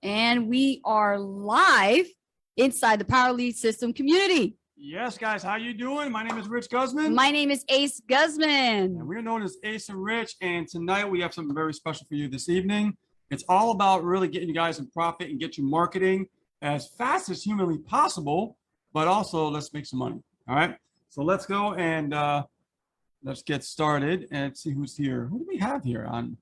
And we are live inside the Power Lead System community. Yes, guys, how you doing? My name is Rich Guzman. My name is Ace Guzman. And we're known as Ace and Rich, and tonight we have something very special for you this evening. It's all about really getting you guys in profit and get you marketing as fast as humanly possible, but also let's make some money. All right, so let's go and let's get started and see who's here. Who do we have here on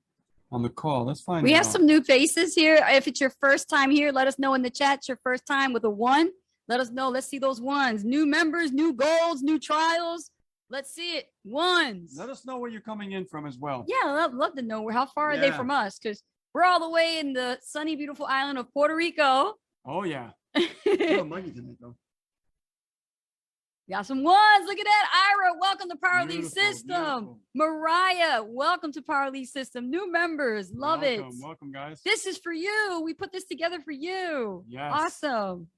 the call? Let's find out. We have some new faces here. If it's your first time here, let us know in the chat. It's your first time with a 1. Let us know. Let's see those 1s. New members, new goals, new trials. Let's see it. 1s. Let us know where you're coming in from as well. Yeah, I'd love to know how far are they from us, because we're all the way in the sunny, beautiful island of Puerto Rico. Oh, yeah. Money tonight, though. Got some 1s. Look at that. Ira, welcome to Power Lead System. Beautiful. Mariah, welcome to Power Lead System. New members. Love it. Welcome, guys. This is for you. We put this together for you. Yes. Awesome.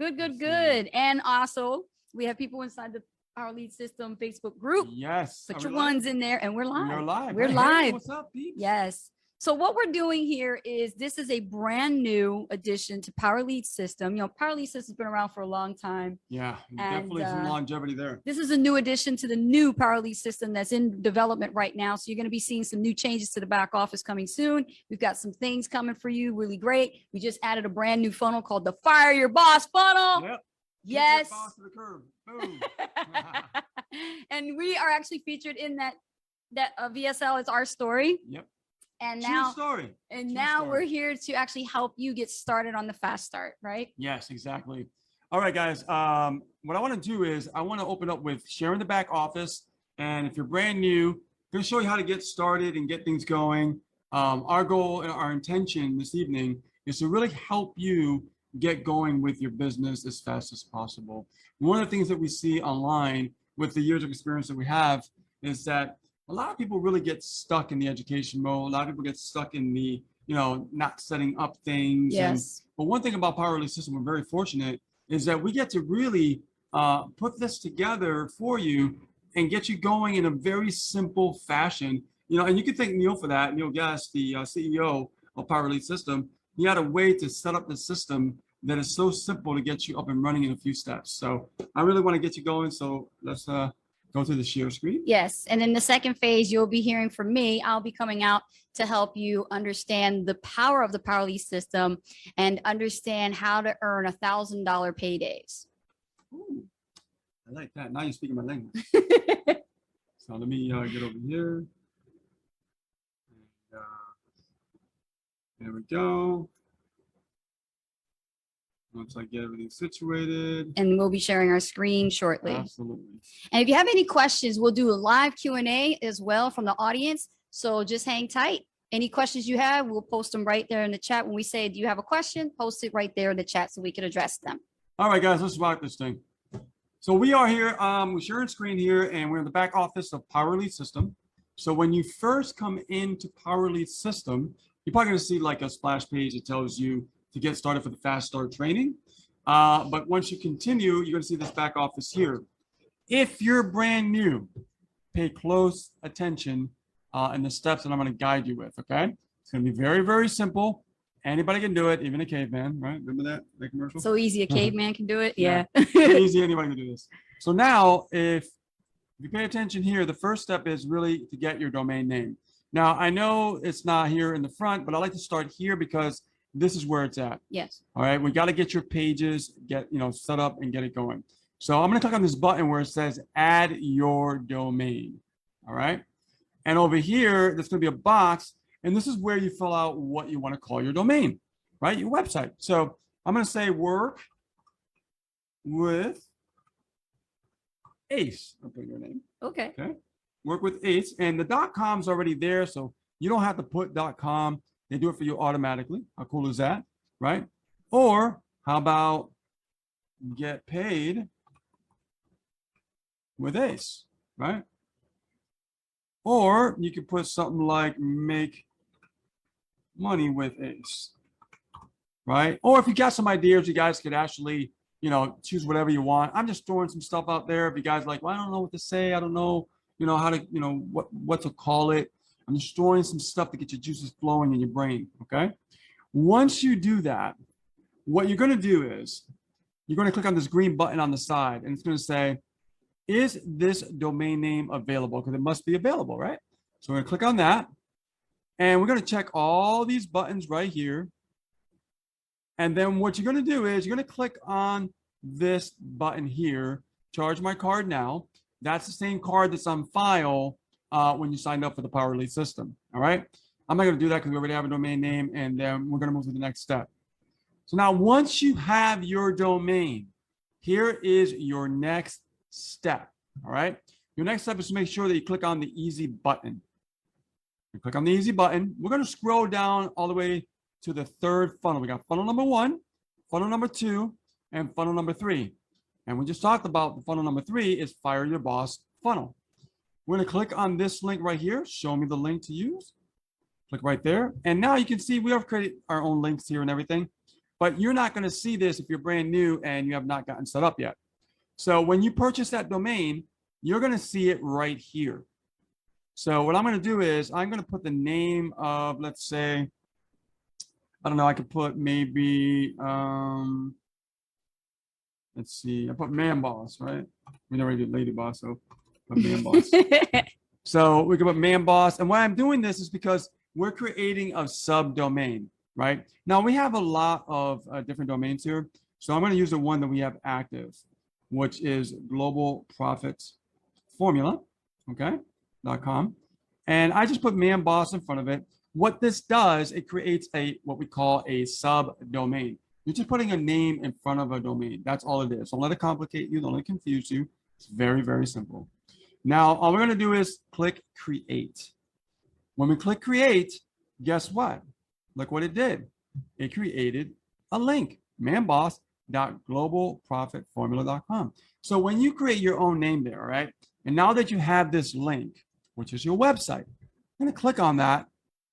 Good. And also, we have people inside the Power Lead System Facebook group. Yes. Put your 1s in there, and we're live. We're live. We're Hey, live. what's up, peeps? Yes. So what we're doing here is this is a brand new addition to Power Lead System. You know, Power Lead System's been around for a long time. Yeah, And, definitely some longevity there. This is a new addition to the new Power Lead System that's in development right now. So you're going to be seeing some new changes to the back office coming soon. We've got some things coming for you, really great. We just added a brand new funnel called the Fire Your Boss funnel. Yep. Yes. Keep your boss to the curb. Boom. And we are actually featured in that VSL. It's our story. Yep. And True now, story. and True now story. we're here to actually help you get started on the fast start, right? Yes, exactly. All right, guys. What I want to do is I want to open up with sharing the back office. And if you're brand new, I'm going to show you how to get started and get things going. Our goal and our intention this evening is to really help you get going with your business as fast as possible. One of the things that we see online with the years of experience that we have is that a lot of people really get stuck in the education mode. A lot of people get stuck in the, not setting up things. Yes. But one thing about Power Lead System, we're very fortunate, is that we get to really put this together for you and get you going in a very simple fashion. And you can thank Neil for that. Neil Guest, the CEO of Power Lead System, he had a way to set up the system that is so simple to get you up and running in a few steps. So I really want to get you going. So let's go to the share screen. Yes. And in the second phase, you'll be hearing from me. I'll be coming out to help you understand the power of the Power Lead System and understand how to earn $1,000 paydays. Ooh, I like that. Now you're speaking my language. So let me get over here. And, there we go. Once I get everything situated. And we'll be sharing our screen shortly. Absolutely. And if you have any questions, we'll do a live Q&A as well from the audience. So just hang tight. Any questions you have, we'll post them right there in the chat. When we say, do you have a question? Post it right there in the chat so we can address them. All right, guys, let's rock this thing. So we are here, we're sharing screen here, and we're in the back office of Power Lead System. So when you first come into Power Lead System, you're probably gonna see like a splash page that tells you to get started for the fast start training. But once you continue, you're gonna see this back office here. If you're brand new, pay close attention in the steps that I'm gonna guide you with, okay? It's gonna be very, very simple. Anybody can do it, even a caveman, right? Remember that commercial? So easy, a caveman can do it. Yeah. Easy, anybody can do this. So now, if you pay attention here, the first step is really to get your domain name. Now, I know it's not here in the front, but I like to start here because this is where it's at. Yes. All right, we got to get your pages, set up and get it going. So I'm going to click on this button where it says add your domain. All right. And over here, there's going to be a box, and this is where you fill out what you want to call your domain, right? Your website. So I'm going to say work with Ace. I'll put your name. Okay. Okay. Work with Ace, and the .com's already there, so you don't have to put .com. They do it for you automatically. How cool is that, right? Or how about get paid with Ace, right? Or you could put something like make money with Ace, right? Or if you got some ideas, you guys could actually, choose whatever you want. I'm just throwing some stuff out there. If you guys are like, well, I don't know what to say. I don't know, how to, what to call it. I'm just throwing some stuff to get your juices flowing in your brain, okay? Once you do that, what you're going to do is you're going to click on this green button on the side, and it's going to say, is this domain name available? Because it must be available, right? So we're going to click on that, and we're going to check all these buttons right here. And then what you're going to do is you're going to click on this button here, charge my card now. That's the same card that's on file when you signed up for the Powerlead system. All right. I'm not going to do that because we already have a domain name, and then we're going to move to the next step. So now once you have your domain, here is your next step. All right. Your next step is to make sure that you click on the easy button. You click on the easy button. We're going to scroll down all the way to the third funnel. We got funnel number 1, funnel number 2, and funnel number 3. And we just talked about the funnel number 3 is Fire Your Boss funnel. We're going to click on this link right here. Show me the link to use. Click right there. And now you can see we have created our own links here and everything, but you're not going to see this if you're brand new and you have not gotten set up yet. So when you purchase that domain, you're going to see it right here. So what I'm going to do is I'm going to put the name of, let's say, I don't know, I could put maybe, let's see, I put Man Boss, right? We already did Lady Boss, so put Man Boss. So we can put Man Boss. And why I'm doing this is because we're creating a subdomain, right? Now we have a lot of different domains here. So I'm going to use the one that we have active, which is Global Profit Formula, okay, .com. And I just put Man Boss in front of it. What this does, it creates what we call a subdomain. You're just putting a name in front of a domain. That's all it is. Don't let it complicate you. Don't let it confuse you. It's very, very simple. Now, all we're going to do is click Create. When we click Create, guess what? Look what it did. It created a link, manboss.globalprofitformula.com. So when you create your own name there, right? And now that you have this link, which is your website, I'm going to click on that.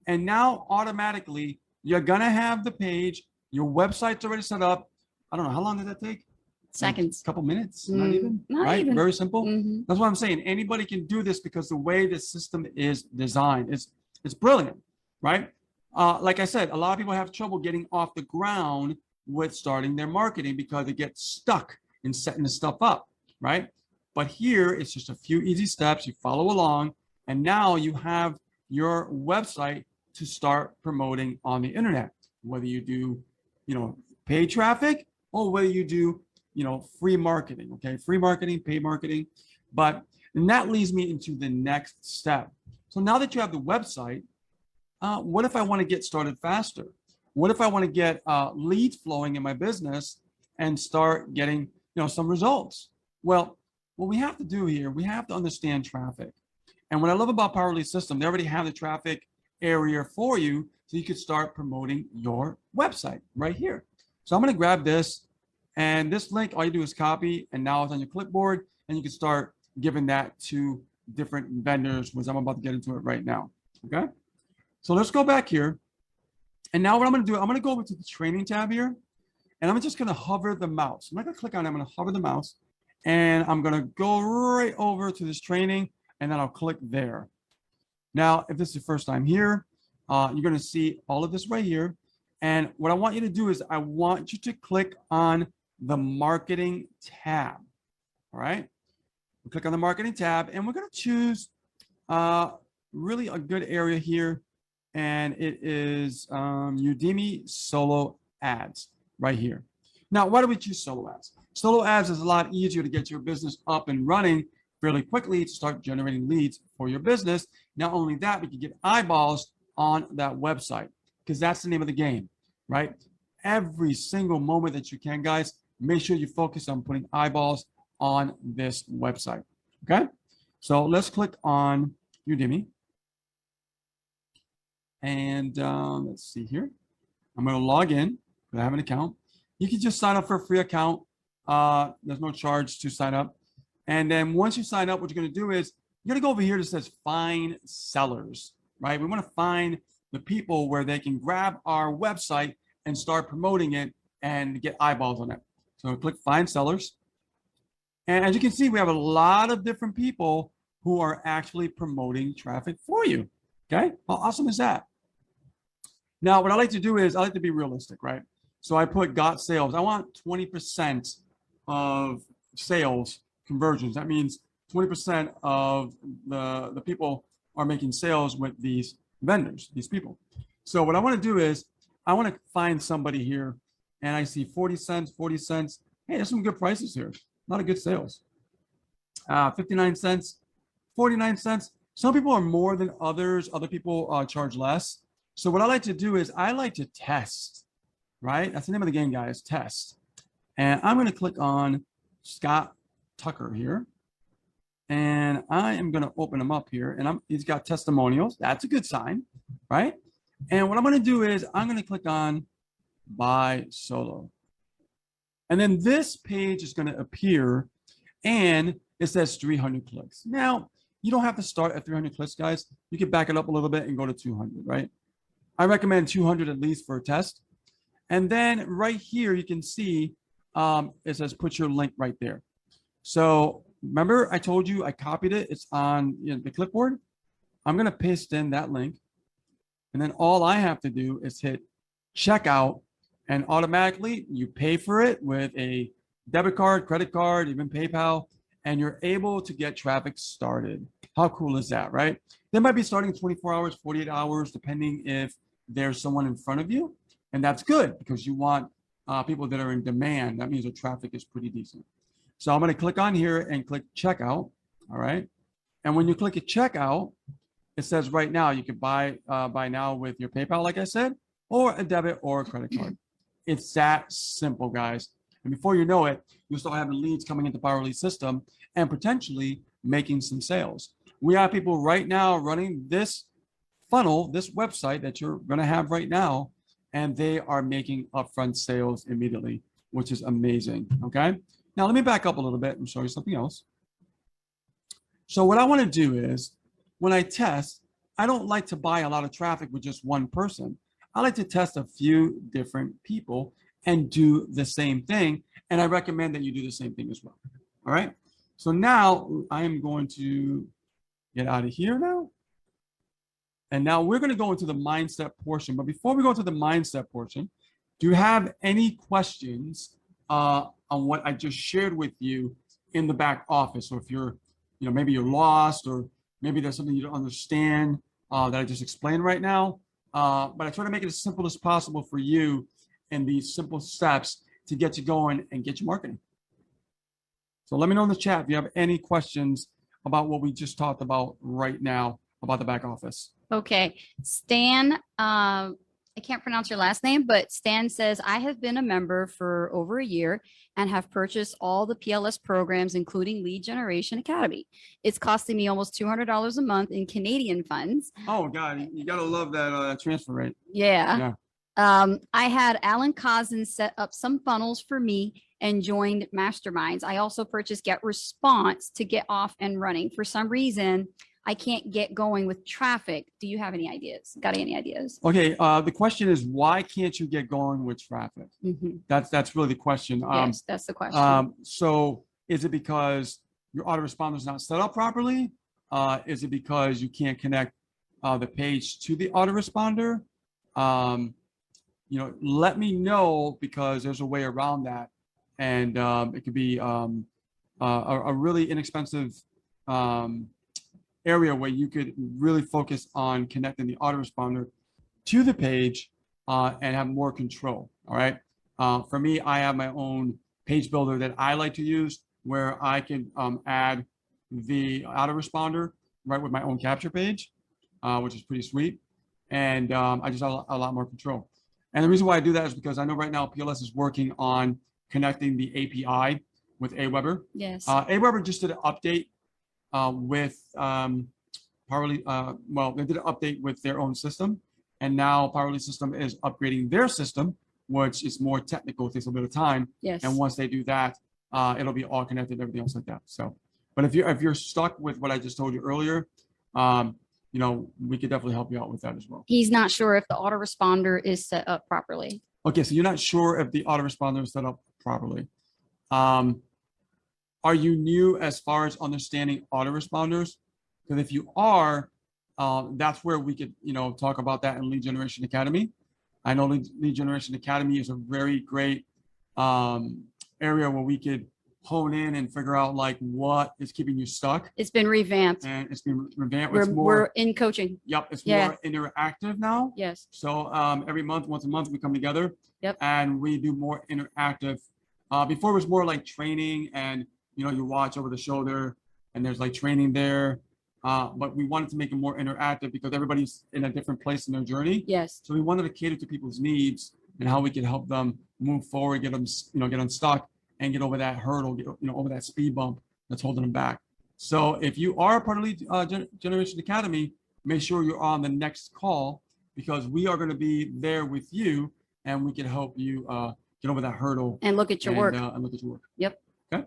And now automatically you're going to have the page. Your website's already set up. I don't know. How long did that take? Seconds. A couple minutes, not even, right? Even. Very simple. That's what I'm saying. Anybody can do this because the way the system is designed, it's brilliant, right? Like I said, a lot of people have trouble getting off the ground with starting their marketing because they get stuck in setting the stuff up, right? But here, it's just a few easy steps. You follow along, and now you have your website to start promoting on the internet, whether you do, paid traffic or whether you do, free marketing, okay? Free marketing, paid marketing. And that leads me into the next step. So now that you have the website, what if I want to get started faster? What if I want to get leads flowing in my business and start getting, some results? Well, what we have to do here, we have to understand traffic. And what I love about Powerlead system, they already have the traffic area for you, so you could start promoting your website right here. So I'm going to grab this, and this link, all you do is copy, and now it's on your clipboard, and you can start giving that to different vendors, which I'm about to get into it right now. Okay. So let's go back here. And now what I'm going to do, I'm going to go over to the training tab here, and I'm just going to hover the mouse. I'm not going to click on it. I'm going to hover the mouse, and I'm going to go right over to this training, and then I'll click there. Now, if this is your first time here, you're going to see all of this right here. And what I want you to do is I want you to click on the marketing tab. All right. We'll click on the marketing tab, and we're going to choose really a good area here. And it is Udemy Solo Ads right here. Now, why do we choose Solo Ads? Solo Ads is a lot easier to get your business up and running fairly quickly to start generating leads for your business. Not only that, we can get eyeballs on that website because that's the name of the game, right? Every single moment that you can, guys, make sure you focus on putting eyeballs on this website, okay? So let's click on Udemy. And let's see here. I'm going to log in because I have an account. You can just sign up for a free account. There's no charge to sign up. And then once you sign up, what you're going to do is you're going to go over here that says find sellers, right? We want to find the people where they can grab our website and start promoting it and get eyeballs on it. So click find sellers. And as you can see, we have a lot of different people who are actually promoting traffic for you. Okay. How awesome is that? Now, what I like to do is I like to be realistic, right? So I put got sales. I want 20% of sales conversions. That means 20% of the people are making sales with these vendors, these people. So what I want to do is I want to find somebody here and I see 40 cents, 40 cents. Hey, there's some good prices here. A lot of good sales. 59 cents, 49 cents. Some people are more than others. Other people charge less. So what I like to do is I like to test, right? That's the name of the game, guys, test. And I'm going to click on Scott Tucker here. And I am going to open him up here. And he's got testimonials. That's a good sign, right? And what I'm going to do is I'm going to click on Buy Solo. And then this page is going to appear and it says 300 clicks. Now, you don't have to start at 300 clicks, guys. You can back it up a little bit and go to 200, right? I recommend 200 at least for a test. And then right here, you can see it says put your link right there. So remember I told you I copied it. It's on the clipboard. I'm going to paste in that link. And then all I have to do is hit checkout and automatically you pay for it with a debit card, credit card, even PayPal, and you're able to get traffic started. How cool is that, right? They might be starting 24 hours, 48 hours, depending if there's someone in front of you. And that's good because you want people that are in demand. That means the traffic is pretty decent. So I'm going to click on here and click checkout. All right. And when you click at checkout, it says right now you can buy now with your PayPal, like I said, or a debit or a credit card. It's that simple, guys. And before you know it, you'll start having leads coming into Power Lead System and potentially making some sales. We have people right now running this funnel, this website that you're going to have right now, and they are making upfront sales immediately, which is amazing. Okay. Now let me back up a little bit and show you something else. So what I want to do is when I test, I don't like to buy a lot of traffic with just one person. I like to test a few different people and do the same thing. And I recommend that you do the same thing as well. All right. So now I am going to get out of here now. And now we're going to go into the mindset portion. But before we go to the mindset portion, do you have any questions on what I just shared with you in the back office? Or if you're, maybe you're lost, or maybe there's something you don't understand that I just explained right now. But I try to make it as simple as possible for you in these simple steps to get you going and get you marketing. So let me know in the chat if you have any questions about what we just talked about right now about the back office. Okay, Stan, I can't pronounce your last name, but Stan says, I have been a member for over a year and have purchased all the PLS programs, including Lead Generation Academy. It's costing me almost $200 a month in Canadian funds. Oh God, you gotta love that transfer rate. Yeah. I had Alan Cozzens set up some funnels for me and joined Masterminds. I also purchased Get Response to get off and running. For some reason, I can't get going with traffic. Do you have any ideas? Got any ideas? Okay. The question is, why can't you get going with traffic? Mm-hmm. That's really the question. Yes, that's the question. So is it because your autoresponder is not set up properly? Is it because you can't connect the page to the autoresponder? Let me know, because there's a way around that. And it could be a really inexpensive area where you could really focus on connecting the autoresponder to the page and have more control. All right. For me, I have my own page builder that I like to use, where I can add the autoresponder right with my own capture page, which is pretty sweet. And I just have a lot more control. And the reason why I do that is because I know right now PLS is working on connecting the API with Aweber. Yes. Aweber just did an update with Power Lead. Well, they did an update with their own system, and now Power Lead System is upgrading their system, which is more technical, takes a bit of time. Yes. And once they do that, it'll be all connected, everything else like that. So, but if you're stuck with what I just told you earlier, we could definitely help you out with that as well. He's not sure if the autoresponder is set up properly. Okay, so you're not sure if the autoresponder is set up properly. Are you new as far as understanding autoresponders? Because if you are, that's where we could, talk about that in Lead Generation Academy. I know Lead Generation Academy is a very great area where we could hone in and figure out like what is keeping you stuck. It's been revamped. And it's been revamped. We're, It's more, we're in coaching. yep, it's Yeah. more interactive now. Yes. So every month, once a month, we come together. Yep. And we do more interactive. Before it was more like training, and you watch over the shoulder, and there's like training there. But we wanted to make it more interactive because everybody's in a different place in their journey. Yes. So we wanted to cater to people's needs and how we could help them move forward, get them, get unstuck, and get over that hurdle, get, over that speed bump that's holding them back. So if you are a part of Lead Generation Academy, make sure you're on the next call, because we are going to be there with you, and we can help you get over that hurdle And look at your work. and look at your work. Yep. Okay.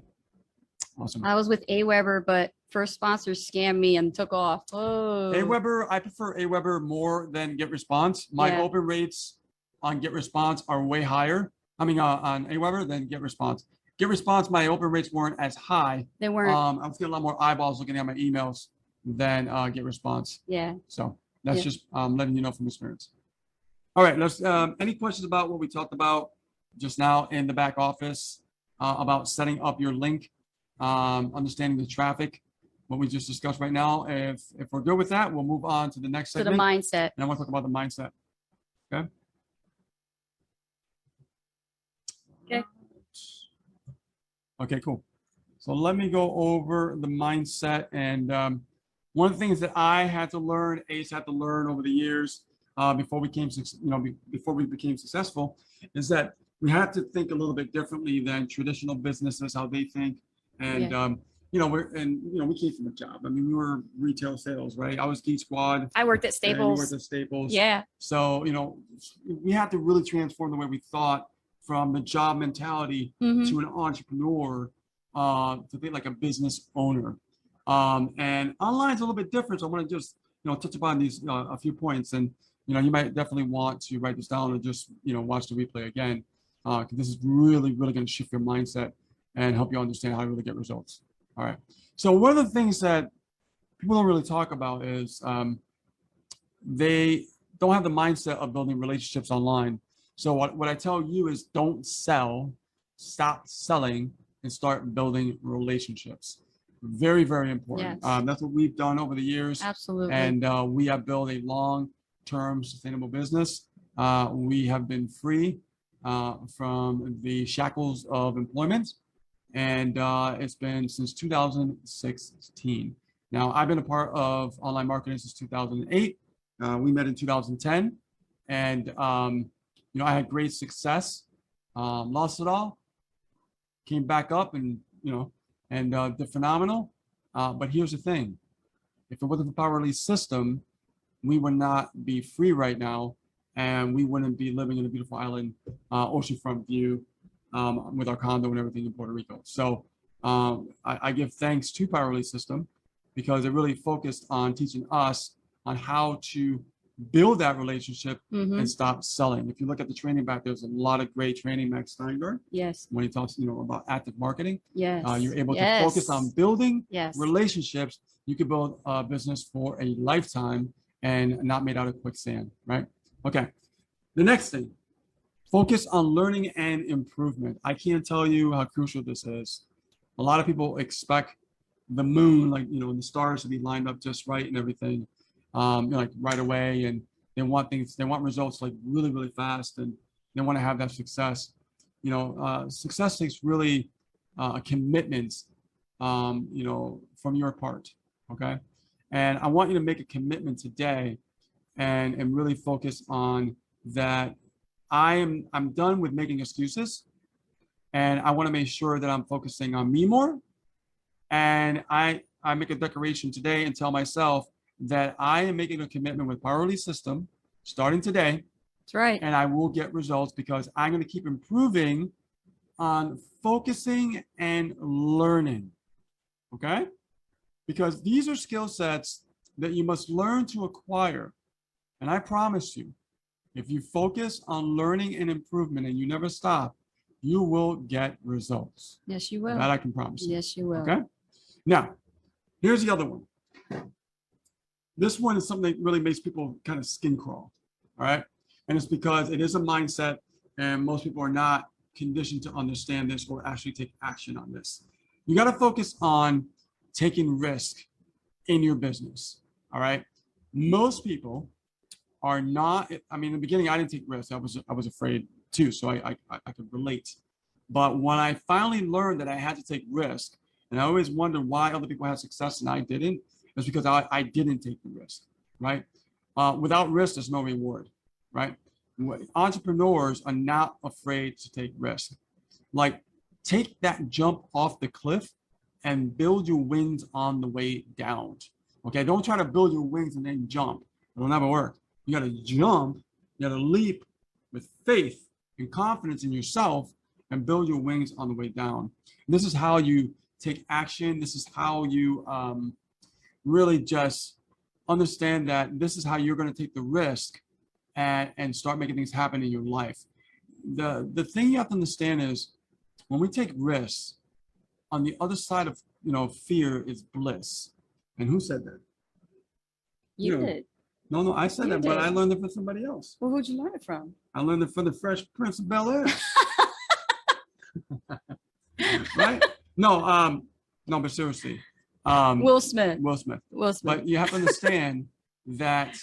Awesome. I was with AWeber, but first sponsor scammed me and took off. Oh. AWeber, I prefer AWeber more than GetResponse. My Yeah. open rates on GetResponse are way higher. I mean, on AWeber than GetResponse. GetResponse, my open rates weren't as high. They weren't. I was getting a lot more eyeballs looking at my emails than GetResponse. Yeah. So that's Yeah. just letting you know from experience. All right, let's. Any questions about what we talked about just now in the back office about setting up your link, understanding the traffic, what we just discussed right now? If we're good with that, we'll move on to the next To the segment. mindset. And I want to talk about the mindset. Okay. Okay. Okay, cool. So let me go over the mindset. And one of the things that I had to learn, Ace had to learn over the years before we became successful, is that we had to think a little bit differently than traditional businesses, how they think. And we came from a job. I mean, we were retail sales, right? I was Geek Squad. I worked at And you Staples. worked at Staples. Yeah. So, we had to really transform the way we thought from the job mentality Mhm. to an entrepreneur, to think like a business owner. And online is a little bit different. So I want to just, touch upon these a few points. And, you might definitely want to write this down or just, watch the replay again. Because this is really, really going to shift your mindset and help you understand how to really get results. All right. So one of the things that people don't really talk about is they don't have the mindset of building relationships online. So what I tell you is don't sell, stop selling, and start building relationships. Very, very important. Yes. That's what we've done over the years. Absolutely. And we have built a long-term sustainable business. We have been free from the shackles of employment. And it's been since 2016. Now, I've been a part of online marketing since 2008. We met in 2010. And, I had great success, lost it all, came back up and did phenomenal. But here's the thing. If it wasn't for Power Lead system, we would not be free right now, and we wouldn't be living in a beautiful island, oceanfront view, with our condo and everything in Puerto Rico. So I give thanks to Power Lead system because it really focused on teaching us on how to build that relationship Mhm. and stop selling. If you look at the training back, there's a lot of great training, Max Steinberg, Yes. when he talks, about active marketing. Yes. You're able to Yes. focus on building Yes. relationships. You can build a business for a lifetime and not made out of quicksand, right? Okay. The next thing, focus on learning and improvement. I can't tell you how crucial this is. A lot of people expect the moon, like, and the stars to be lined up just right and everything, like right away. And they want results like really, really fast, and they want to have that success. Success takes really a commitment, from your part. Okay. And I want you to make a commitment today and really focus on that. I'm done with making excuses, and I want to make sure that I'm focusing on me more. And I make a declaration today and tell myself that I am making a commitment with Power Lead system starting today, That's right. and I will get results because I'm going to keep improving on focusing and learning. Okay? Because these are skill sets that you must learn to acquire. And I promise you, if you focus on learning and improvement and you never stop, you will get results. Yes, you will. That I can promise you. Yes, you will. Okay? Now, here's the other one. This one is something that really makes people kind of skin crawl. All right? And it's because it is a mindset, and most people are not conditioned to understand this or actually take action on this. You got to focus on taking risk in your business. All right. Most people are not, I mean, in the beginning, I didn't take risks. I was afraid too. So I could relate. But when I finally learned that I had to take risk, and I always wondered why other people had success and I didn't, it's because I didn't take the risk, right? Without risk, there's no reward, right? Entrepreneurs are not afraid to take risk. Like, take that jump off the cliff and build your wings on the way down. Okay, don't try to build your wings and then jump. It'll never work. You got to jump, you got to leap with faith and confidence in yourself and build your wings on the way down. And this is how you take action. This is how you really just understand that this is how you're going to take the risk and start making things happen in your life. The thing you have to understand is when we take risks, on the other side of fear is bliss. And who said that? You You. did. No, I said You that, but I did. learned it from somebody else. Well, who'd you learn it from? I learned it from the Fresh Prince of Bel-Air. Right? No, but seriously. Will Smith. Will Smith. Will Smith. But you have to understand that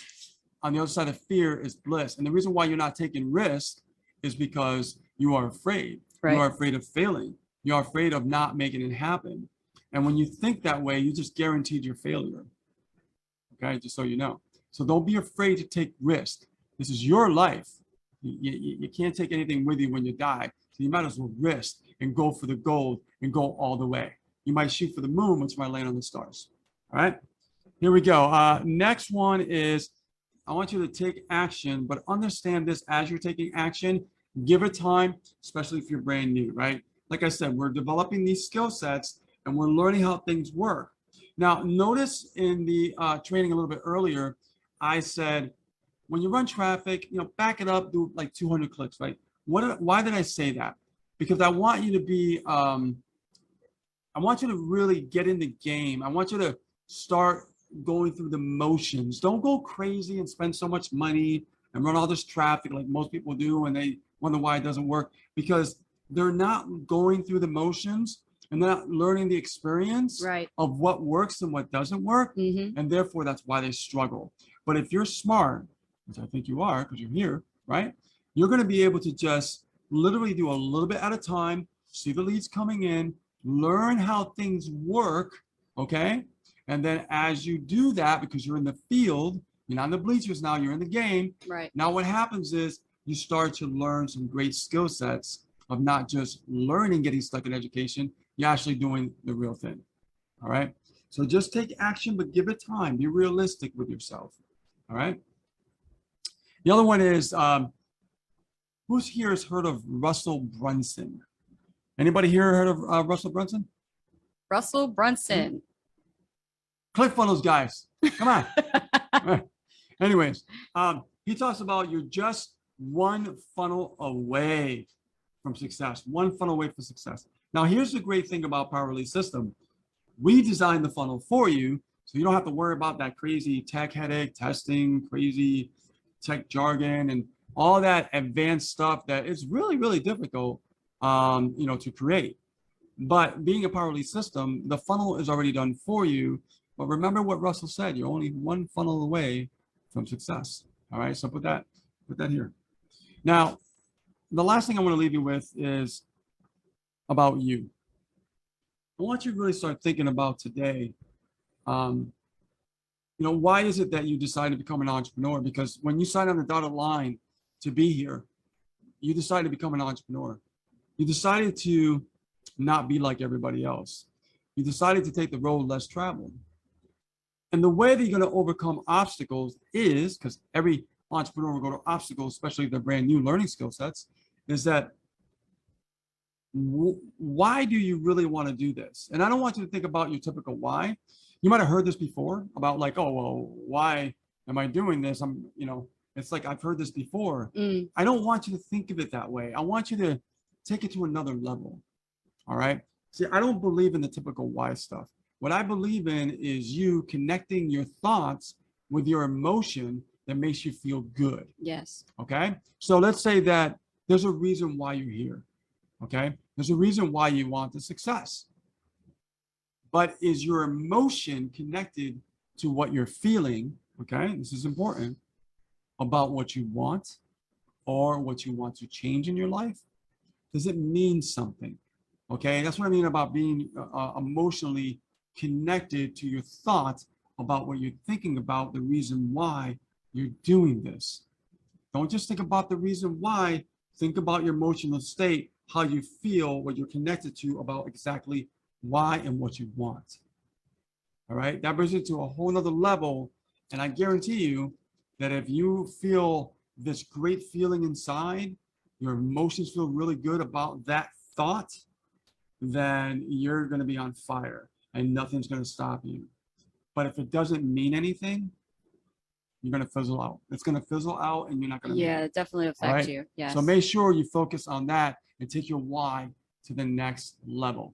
on the other side of fear is bliss. And the reason why you're not taking risk is because you are afraid. Right. You are afraid of failing. You are afraid of not making it happen. And when you think that way, you just guaranteed your failure. Okay, just so you know. So don't be afraid to take risk. This is your life. You can't take anything with you when you die. So you might as well risk and go for the gold and go all the way. You might shoot for the moon, but you might land on the stars. All right, here we go. Next one is, I want you to take action, but understand this as you're taking action. Give it time, especially if you're brand new, right? Like I said, we're developing these skill sets and we're learning how things work. Now, notice in the training a little bit earlier, I said, when you run traffic, back it up, do like 200 clicks, right? Why did I say that? Because I want you to be, I want you to really get in the game. I want you to start going through the motions. Don't go crazy and spend so much money and run all this traffic like most people do, and they wonder why it doesn't work, because they're not going through the motions and they're not learning the experience Right. of what works and what doesn't work. Mm-hmm. And therefore, that's why they struggle. But if you're smart, which I think you are because you're here, right? You're going to be able to just literally do a little bit at a time, see the leads coming in, learn how things work, okay? And then as you do that, because you're in the field, you're not in the bleachers now, you're in the game. Right. Now what happens is you start to learn some great skill sets of not just learning, getting stuck in education, you're actually doing the real thing, all right? So just take action, but give it time. Be realistic with yourself, all right? The other one is, who's here has heard of Russell Brunson? Anybody here heard of Russell Brunson? Russell Brunson. ClickFunnels guys, come on. Anyways, he talks about you're just one funnel away from success, one funnel away from success. Now, here's the great thing about Power Release System. We designed the funnel for you, so you don't have to worry about that crazy tech headache, testing, crazy tech jargon, and all that advanced stuff that is really, really difficult, to create. But being a Power Release System, the funnel is already done for you. But remember what Russell said, you're only one funnel away from success. All right, so put that here. Now, the last thing I want to leave you with is about you. I want you to really start thinking about today. Why is it that you decided to become an entrepreneur? Because when you sign on the dotted line to be here, you decided to become an entrepreneur. You decided to not be like everybody else. You decided to take the road less traveled. And the way that you're going to overcome obstacles is, because every entrepreneur will go to obstacles, especially if they're brand new learning skill sets, is that why do you really want to do this? And I don't want you to think about your typical why. You might have heard this before about like, oh, well, why am I doing this? It's like, I've heard this before. I don't want you to think of it that way. I want you to take it to another level. All right. See, I don't believe in the typical why stuff. What I believe in is you connecting your thoughts with your emotion that makes you feel good. Yes. Okay. So let's say that there's a reason why you're here. Okay. There's a reason why you want the success. But is your emotion connected to what you're feeling? Okay. This is important about what you want or what you want to change in your life. Does it mean something? Okay. That's what I mean about being emotionally connected to your thoughts about what you're thinking about, the reason why you're doing this. Don't just think about the reason why. Think about your emotional state, how you feel, what you're connected to about exactly why and what you want. All right. That brings it to a whole nother level. And I guarantee you that if you feel this great feeling inside, your emotions feel really good about that thought, then you're going to be on fire and nothing's going to stop you. But if it doesn't mean anything, you're going to fizzle out. It's going to fizzle out and you're not going to Yeah, make it. it definitely All affects right? you. Yes. So make sure you focus on that and take your why to the next level.